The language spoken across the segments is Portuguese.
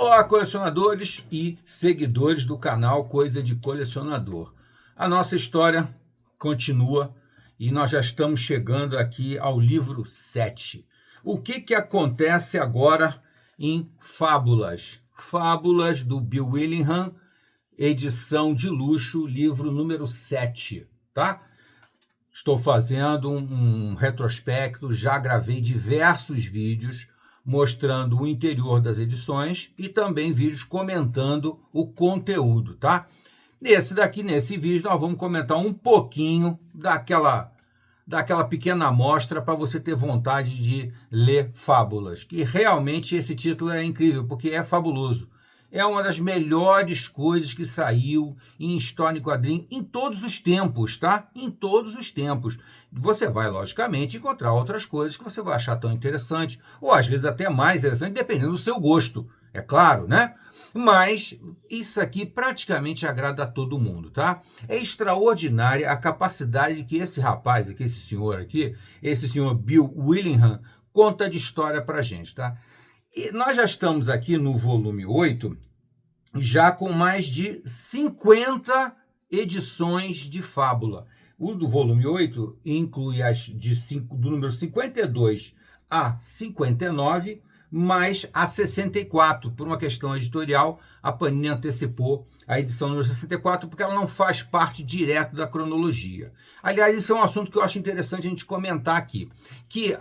Olá, colecionadores e seguidores do canal Coisa de Colecionador. A nossa história continua e nós já estamos chegando aqui ao livro 7. O que acontece agora em Fábulas? Fábulas do Bill Willingham, edição de luxo, livro número 7, tá? Estou fazendo um retrospecto, já gravei diversos vídeos mostrando o interior das edições e também vídeos comentando o conteúdo, tá? Nesse vídeo, nós vamos comentar um pouquinho daquela pequena amostra para você ter vontade de ler Fábulas, que realmente esse título é incrível, porque é fabuloso. É uma das melhores coisas que saiu em história e quadrinho em todos os tempos, tá? Em todos os tempos. Você vai, logicamente, encontrar outras coisas que você vai achar tão interessante, ou às vezes até mais interessante, dependendo do seu gosto, é claro, né? Mas isso aqui praticamente agrada a todo mundo, tá? É extraordinária a capacidade que esse rapaz aqui, esse senhor Bill Willingham, conta de história pra gente, tá? E nós já estamos aqui no volume 8, já com mais de 50 edições de Fábula. O do volume 8 inclui as do número 52 a 59, mais a 64. Por uma questão editorial, a Panini antecipou a edição número 64, porque ela não faz parte direto da cronologia. Aliás, isso é um assunto que eu acho interessante a gente comentar aqui, que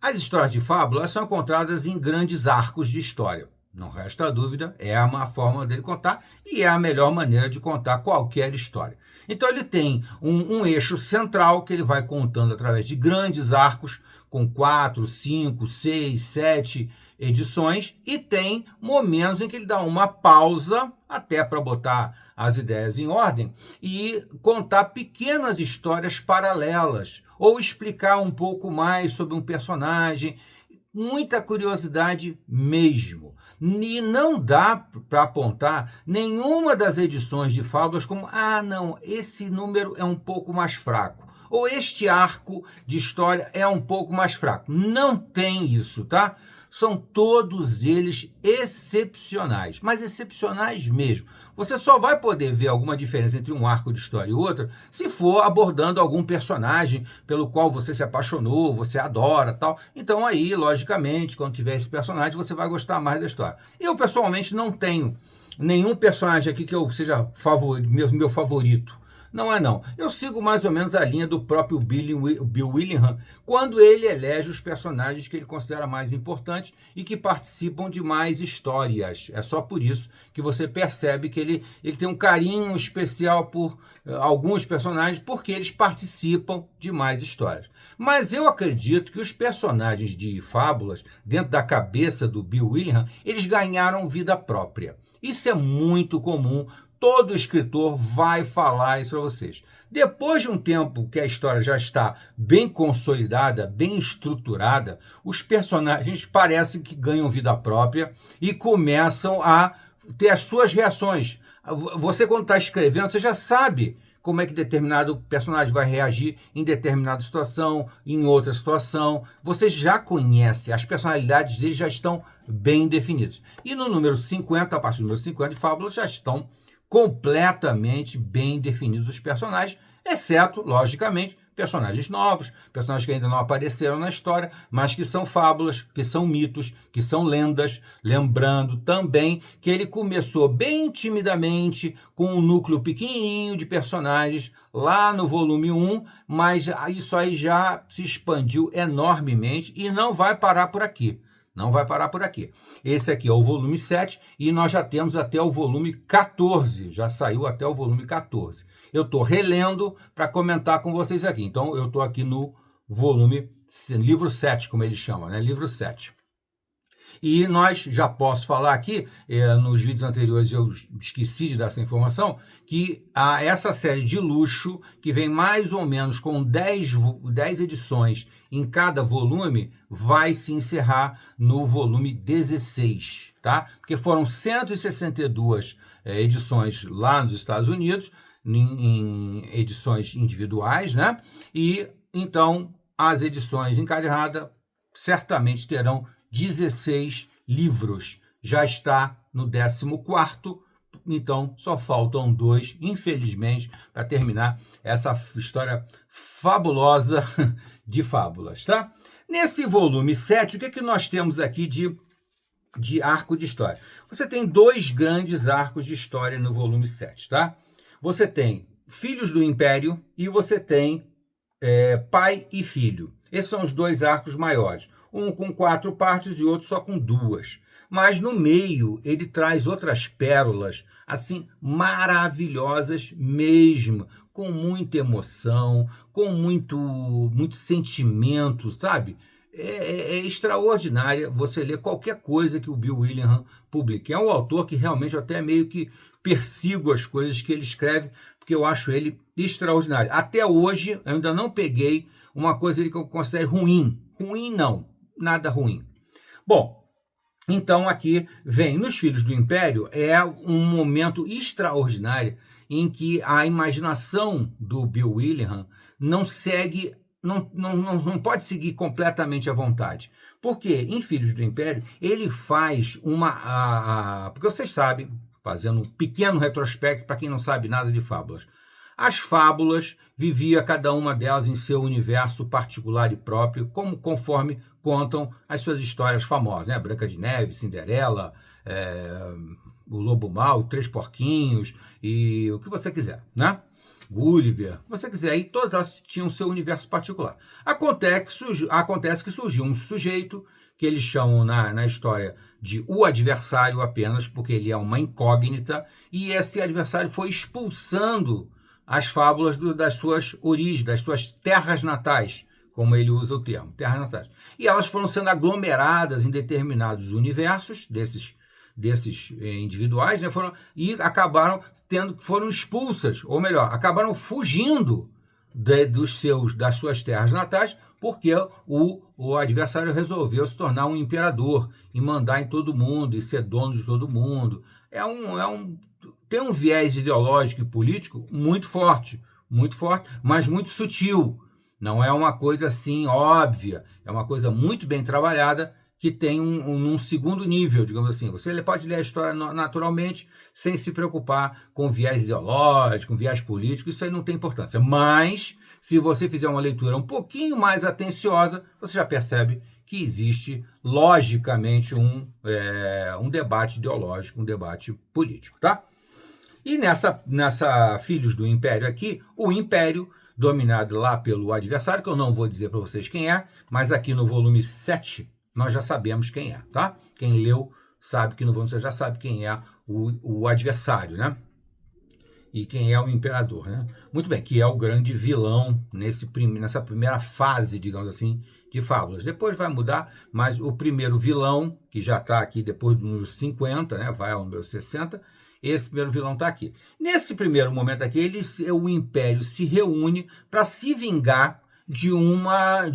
as histórias de Fábula são encontradas em grandes arcos de história. Não resta dúvida, é uma forma dele contar e é a melhor maneira de contar qualquer história. Então ele tem um eixo central que ele vai contando através de grandes arcos com 4, 5, 6, 7 edições e tem momentos em que ele dá uma pausa até para botar as ideias em ordem e contar pequenas histórias paralelas ou explicar um pouco mais sobre um personagem. Muita curiosidade mesmo. E não dá para apontar nenhuma das edições de Fábulas como, não, esse número é um pouco mais fraco, ou este arco de história é um pouco mais fraco. Não tem isso, tá? São todos eles excepcionais, mas excepcionais mesmo. Você só vai poder ver alguma diferença entre um arco de história e outro se for abordando algum personagem pelo qual você se apaixonou, você adora, tal. Então aí, logicamente, quando tiver esse personagem, você vai gostar mais da história. Eu, pessoalmente, não tenho nenhum personagem aqui que eu seja meu favorito. Não é não. Eu sigo mais ou menos a linha do próprio Bill Willingham, quando ele elege os personagens que ele considera mais importantes e que participam de mais histórias. É só por isso que você percebe que ele tem um carinho especial por alguns personagens, porque eles participam de mais histórias. Mas eu acredito que os personagens de Fábulas, dentro da cabeça do Bill Willingham, eles ganharam vida própria. Isso é muito comum. Todo escritor vai falar isso para vocês. Depois de um tempo que a história já está bem consolidada, bem estruturada, os personagens parecem que ganham vida própria e começam a ter as suas reações. Você, quando está escrevendo, você já sabe como é que determinado personagem vai reagir em determinada situação, em outra situação. Você já conhece, as personalidades deles já estão bem definidas. E no número 50, a partir do número 50 de Fábulas, já estão completamente bem definidos os personagens, exceto, logicamente, personagens novos, personagens que ainda não apareceram na história, mas que são fábulas, que são mitos, que são lendas. Lembrando também que ele começou bem timidamente, com um núcleo pequenininho de personagens lá no volume 1, mas isso aí já se expandiu enormemente e não vai parar por aqui. Não vai parar por aqui. Esse aqui é o volume 7 e nós já temos até o volume 14. Já saiu até o volume 14. Eu estou relendo para comentar com vocês aqui. Então, eu estou aqui no livro 7, como ele chama, né? Livro 7. E nós, já posso falar aqui, nos vídeos anteriores eu esqueci de dar essa informação, que essa série de luxo, que vem mais ou menos com 10 edições em cada volume, vai se encerrar no volume 16, tá? Porque foram 162 edições lá nos Estados Unidos, em edições individuais, né? E então as edições encadernadas certamente terão 16 livros já está no 14º, então só faltam 2, infelizmente, para terminar essa história fabulosa de fábulas, tá? Nesse volume 7, o que, que nós temos aqui de arco de história? Você tem 2 grandes arcos de história no volume 7, tá? Você tem Filhos do Império e você tem Pai e Filho. Esses são os 2 arcos maiores. Um com 4 partes e outro só com 2. Mas no meio ele traz outras pérolas, assim, maravilhosas mesmo, com muita emoção, com muito sentimento, sabe? É extraordinária você ler qualquer coisa que o Bill Willingham publique. É um autor que realmente eu até meio que persigo as coisas que ele escreve, porque eu acho ele extraordinário. Até hoje, eu ainda não peguei uma coisa que eu considero ruim. Ruim não, nada ruim. Bom, então aqui vem nos Filhos do Império, é um momento extraordinário em que a imaginação do Bill Willingham não segue, não pode seguir completamente à vontade. Porque em Filhos do Império ele faz porque vocês sabem, fazendo um pequeno retrospecto para quem não sabe nada de fábulas. As fábulas vivia cada uma delas em seu universo particular e próprio, conforme contam as suas histórias famosas, né? Branca de Neve, Cinderela, o Lobo Mau, 3 Porquinhos e o que você quiser, né? Gulliver, o que você quiser, e todas elas tinham seu universo particular. Acontece que surgiu um sujeito que eles chamam na história de o adversário apenas, porque ele é uma incógnita, e esse adversário foi expulsando as fábulas das suas origens, das suas terras natais, como ele usa o termo, terras natais. E elas foram sendo aglomeradas em determinados universos desses individuais, né, acabaram foram expulsas, ou melhor, acabaram fugindo das suas terras natais, porque o adversário resolveu se tornar um imperador e mandar em todo mundo e ser dono de todo mundo. Tem um viés ideológico e político muito forte, mas muito sutil. Não é uma coisa assim óbvia, é uma coisa muito bem trabalhada que tem um segundo nível, digamos assim. Você pode ler a história naturalmente, sem se preocupar com viés ideológico, com viés político, isso aí não tem importância. Mas, se você fizer uma leitura um pouquinho mais atenciosa, você já percebe que existe, logicamente, um debate ideológico, um debate político, tá? E nessa Filhos do Império aqui, o Império, dominado lá pelo adversário, que eu não vou dizer para vocês quem é, mas aqui no volume 7, nós já sabemos quem é, tá? Quem leu sabe que no volume 7 já sabe quem é o adversário, né? E quem é o imperador, né? Muito bem, que é o grande vilão nessa primeira fase, digamos assim, de fábulas. Depois vai mudar, mas o primeiro vilão, que já está aqui depois do número 50, né? Vai ao número 60, esse primeiro vilão está aqui. Nesse primeiro momento aqui, o Império se reúne para se vingar de uma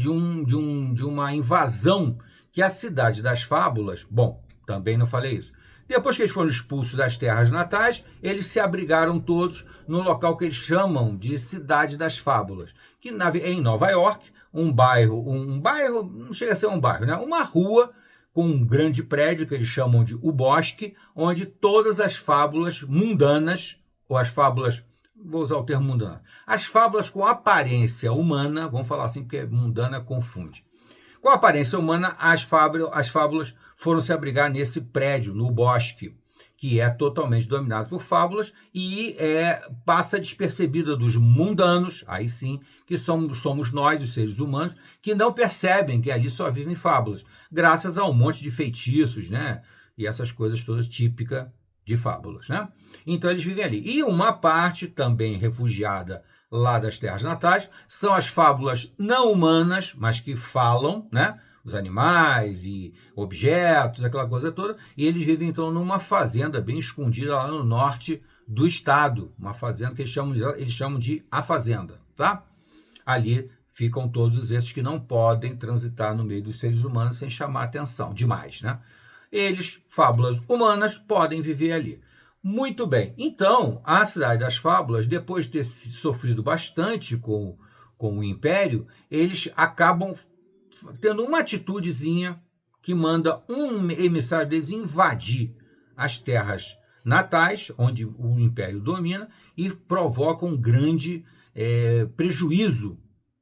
invasão que a Cidade das Fábulas, bom, também não falei isso. Depois que eles foram expulsos das terras natais, eles se abrigaram todos no local que eles chamam de Cidade das Fábulas, que é em Nova York, um bairro, não chega a ser um bairro, né? Uma rua com um grande prédio que eles chamam de O Bosque, onde todas as fábulas mundanas, ou as fábulas, vou usar o termo mundana, as fábulas com aparência humana, vamos falar assim porque mundana confunde. Com a aparência humana, as fábulas foram se abrigar nesse prédio, no Bosque, que é totalmente dominado por fábulas e passa despercebida dos mundanos, aí sim, que somos nós, os seres humanos, que não percebem que ali só vivem fábulas, graças a um monte de feitiços, né? E essas coisas todas típicas de fábulas, né? Então eles vivem ali. E uma parte também refugiada lá das terras natais são as fábulas não humanas, mas que falam, né? Os animais e objetos, aquela coisa toda, e eles vivem então numa fazenda bem escondida lá no norte do estado, uma fazenda que eles chamam de A Fazenda, tá? Ali ficam todos esses que não podem transitar no meio dos seres humanos sem chamar atenção demais, né? Eles, fábulas humanas, podem viver ali. Muito bem, então a Cidade das Fábulas, depois de ter sofrido bastante com o Império, eles acabam tendo uma atitudezinha que manda um emissário deles invadir as terras natais, onde o Império domina, e provoca um grande prejuízo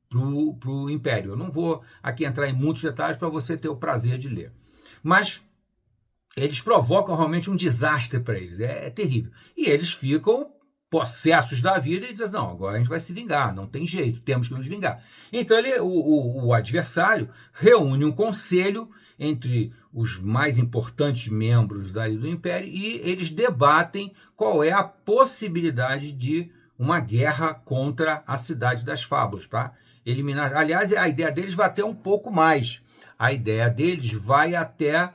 para o Império. Eu não vou aqui entrar em muitos detalhes para você ter o prazer de ler. Mas eles provocam realmente um desastre para eles, é terrível. E eles ficam possessos da vida e dizem, não, agora a gente vai se vingar, não tem jeito, temos que nos vingar. Então o adversário reúne um conselho entre os mais importantes membros do Império e eles debatem qual é a possibilidade de uma guerra contra a Cidade das Fábulas, para eliminar. Aliás, a ideia deles vai até um pouco mais. A ideia deles vai até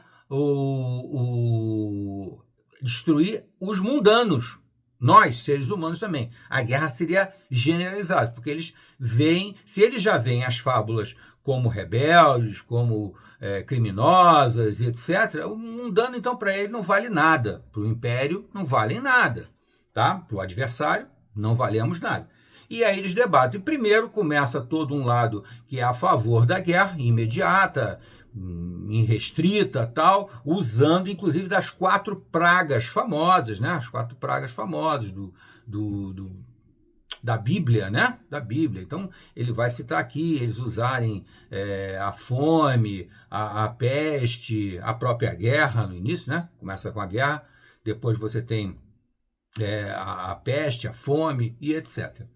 destruir os mundanos, nós, seres humanos também. A guerra seria generalizada, porque eles veem, se eles já veem as fábulas como rebeldes, como criminosas, etc., o mundano, então, para ele não vale nada. Para o Império, não vale nada. Tá? Para o adversário, não valemos nada. E aí eles debatem. Primeiro começa todo um lado que é a favor da guerra imediata, irrestrita, tal, usando inclusive das 4 pragas famosas, né? As 4 pragas famosas da Bíblia, né? Da Bíblia. Então ele vai citar aqui eles usarem a fome, a peste, a própria guerra no início, né? Começa com a guerra, depois você tem a peste, a fome e etc.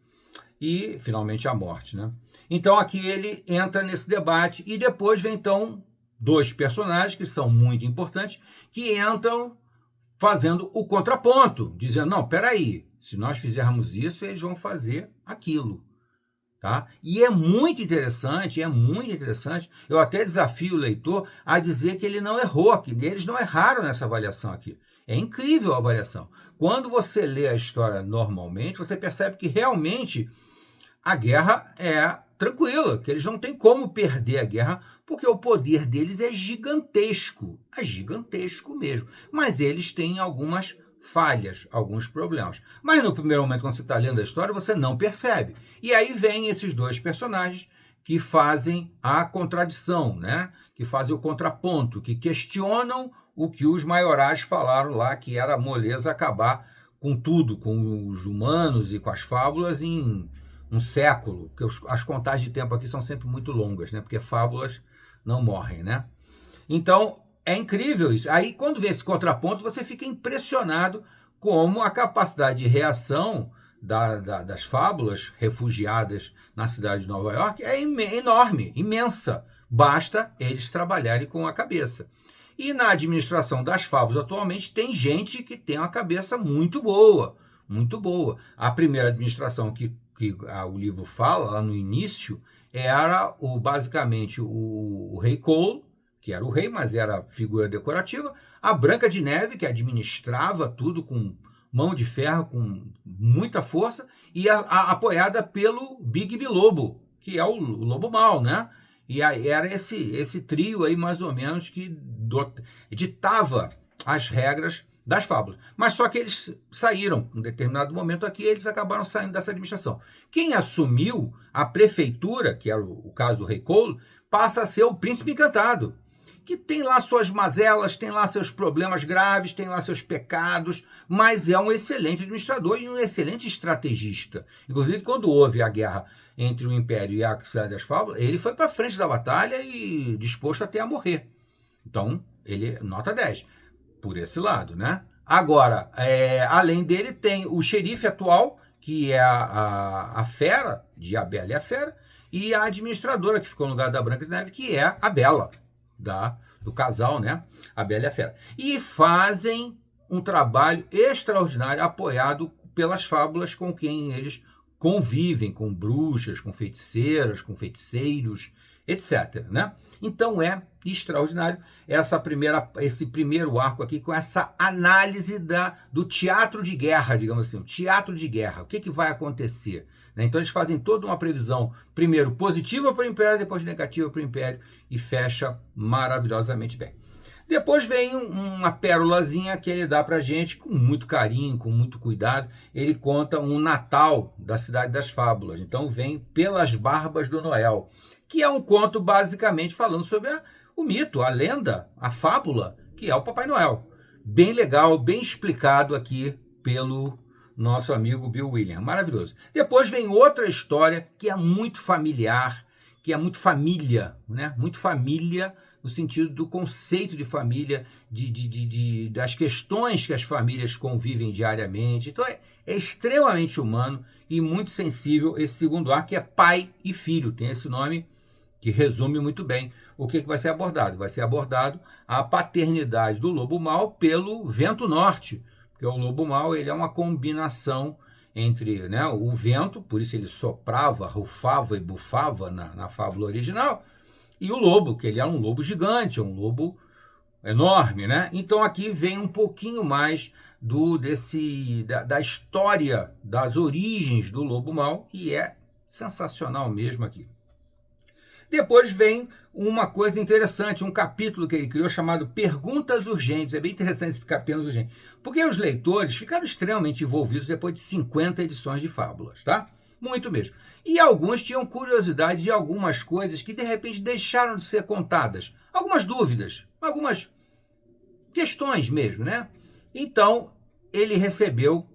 E finalmente a morte, né? Então aqui ele entra nesse debate e depois vem então 2 personagens que são muito importantes que entram fazendo o contraponto, dizendo, não, peraí, se nós fizermos isso, eles vão fazer aquilo. Tá? E é muito interessante, eu até desafio o leitor a dizer que ele não errou, que eles não erraram nessa avaliação aqui. É incrível a avaliação. Quando você lê a história normalmente, você percebe que realmente a guerra é tranquila, que eles não têm como perder a guerra, porque o poder deles é gigantesco mesmo. Mas eles têm algumas falhas, alguns problemas. Mas no primeiro momento, quando você está lendo a história, você não percebe. E aí vem esses 2 personagens que fazem a contradição, né? Que fazem o contraponto, que questionam o que os maiorais falaram lá, que era moleza acabar com tudo, com os humanos e com as fábulas em um século, porque as contagens de tempo aqui são sempre muito longas, né? Porque fábulas não morrem, né? Então, é incrível isso. Aí, quando vê esse contraponto, você fica impressionado como a capacidade de reação das fábulas refugiadas na cidade de Nova York é enorme, imensa. Basta eles trabalharem com a cabeça. E na administração das fábulas, atualmente, tem gente que tem uma cabeça muito boa, muito boa. A primeira administração que o livro fala, lá no início, era basicamente o rei Cole, que era o rei, mas era figura decorativa, a Branca de Neve, que administrava tudo com mão de ferro, com muita força, e apoiada pelo Big Lobo, que é o lobo mau, né? E aí era esse trio aí, mais ou menos, que ditava as regras das fábulas. Mas só que eles saíram, em um determinado momento aqui, eles acabaram saindo dessa administração. Quem assumiu a prefeitura, que era o caso do rei Cole, passa a ser o Príncipe Encantado, que tem lá suas mazelas, tem lá seus problemas graves, tem lá seus pecados, mas é um excelente administrador e um excelente estrategista. Inclusive, quando houve a guerra entre o Império e a Cidade das Fábulas, ele foi para frente da batalha e disposto até a morrer. Então, ele nota 10, por esse lado, né? Agora, além dele, tem o xerife atual, que é a Fera, de A Bela e a Fera, e a administradora, que ficou no lugar da Branca de Neve, que é a Bela, do casal, né? A Bela e a Fera. E fazem um trabalho extraordinário, apoiado pelas fábulas com quem eles convivem, com bruxas, com feiticeiras, com feiticeiros, etc. Né? Então é extraordinário esse primeiro arco aqui, com essa análise do teatro de guerra, digamos assim, o teatro de guerra, o que vai acontecer. Né? Então eles fazem toda uma previsão, primeiro positiva para o Império, depois negativa para o Império, e fecha maravilhosamente bem. Depois vem uma pérolazinha que ele dá para a gente com muito carinho, com muito cuidado. Ele conta um Natal da Cidade das Fábulas. Então vem Pelas Barbas do Noel, que é um conto basicamente falando sobre o mito, a lenda, a fábula, que é o Papai Noel. Bem legal, bem explicado aqui pelo nosso amigo Bill Williams. Maravilhoso. Depois vem outra história que é muito familiar, que é muito família, né? Muito família no sentido do conceito de família, das questões que as famílias convivem diariamente. Então é extremamente humano e muito sensível esse segundo arco, que é Pai e Filho. Tem esse nome que resume muito bem o que vai ser abordado. Vai ser abordado a paternidade do lobo mau pelo vento norte, porque o lobo mau ele é uma combinação entre, né, o vento, por isso ele soprava, rufava e bufava na fábula original, e o lobo, que ele é um lobo gigante, um lobo enorme, né? Então aqui vem um pouquinho mais da história, das origens do lobo mau, e é sensacional mesmo aqui. Depois vem uma coisa interessante, um capítulo que ele criou chamado Perguntas Urgentes. É bem interessante esse Perguntas Urgentes, porque os leitores ficaram extremamente envolvidos depois de 50 edições de fábulas, tá? Muito mesmo. E alguns tinham curiosidade de algumas coisas que de repente deixaram de ser contadas. Algumas dúvidas, algumas questões mesmo, né? Então, ele recebeu,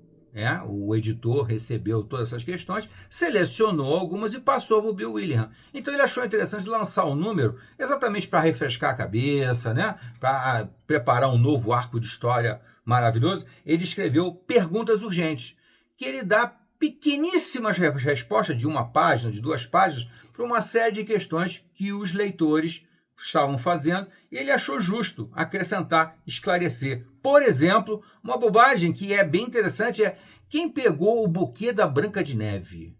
o editor recebeu todas essas questões, selecionou algumas e passou para o Bill Williams. Então ele achou interessante lançar um número exatamente para refrescar a cabeça, né? Para preparar um novo arco de história maravilhoso. Ele escreveu Perguntas Urgentes, que ele dá pequeníssimas respostas de uma página, de 2 páginas, para uma série de questões que os leitores estavam fazendo, e ele achou justo acrescentar, esclarecer. Por exemplo, uma bobagem que é bem interessante é: quem pegou o buquê da Branca de Neve?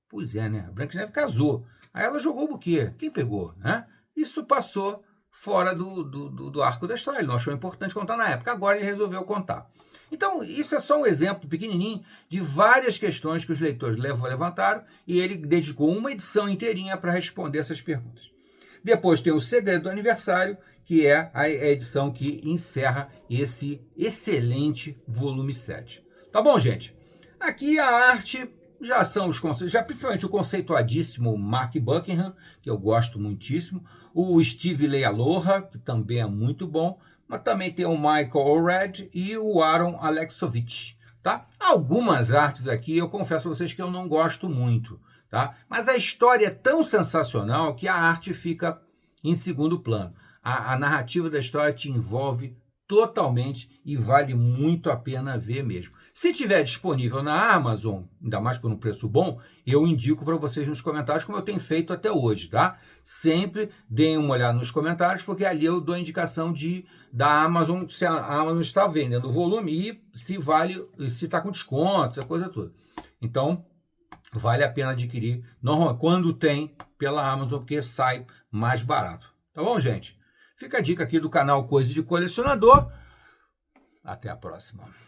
Pois é, né? A Branca de Neve casou. Aí ela jogou o buquê. Quem pegou? Né? Isso passou fora do arco da história. Ele não achou importante contar na época. Agora ele resolveu contar. Então, isso é só um exemplo pequenininho de várias questões que os leitores levantaram, e ele dedicou uma edição inteirinha para responder essas perguntas. Depois tem o Segredo do Aniversário, que é a edição que encerra esse excelente volume 7. Tá bom, gente? Aqui a arte já são os conceitos, já principalmente o conceituadíssimo Mark Buckingham, que eu gosto muitíssimo, o Steve Leialoha, que também é muito bom, mas também tem o Michael Allred e o Aaron Alexovich, tá? Algumas artes aqui eu confesso a vocês que eu não gosto muito, tá? Mas a história é tão sensacional que a arte fica em segundo plano. A narrativa da história te envolve totalmente e vale muito a pena ver mesmo. Se tiver disponível na Amazon, ainda mais por um preço bom, eu indico para vocês nos comentários, como eu tenho feito até hoje, tá? Sempre deem uma olhada nos comentários, porque ali eu dou a indicação da Amazon, se a Amazon está vendendo o volume e se está com desconto, essa coisa toda. Então, vale a pena adquirir, normalmente, quando tem, pela Amazon, porque sai mais barato. Tá bom, gente? Fica a dica aqui do canal Coisa de Colecionador. Até a próxima.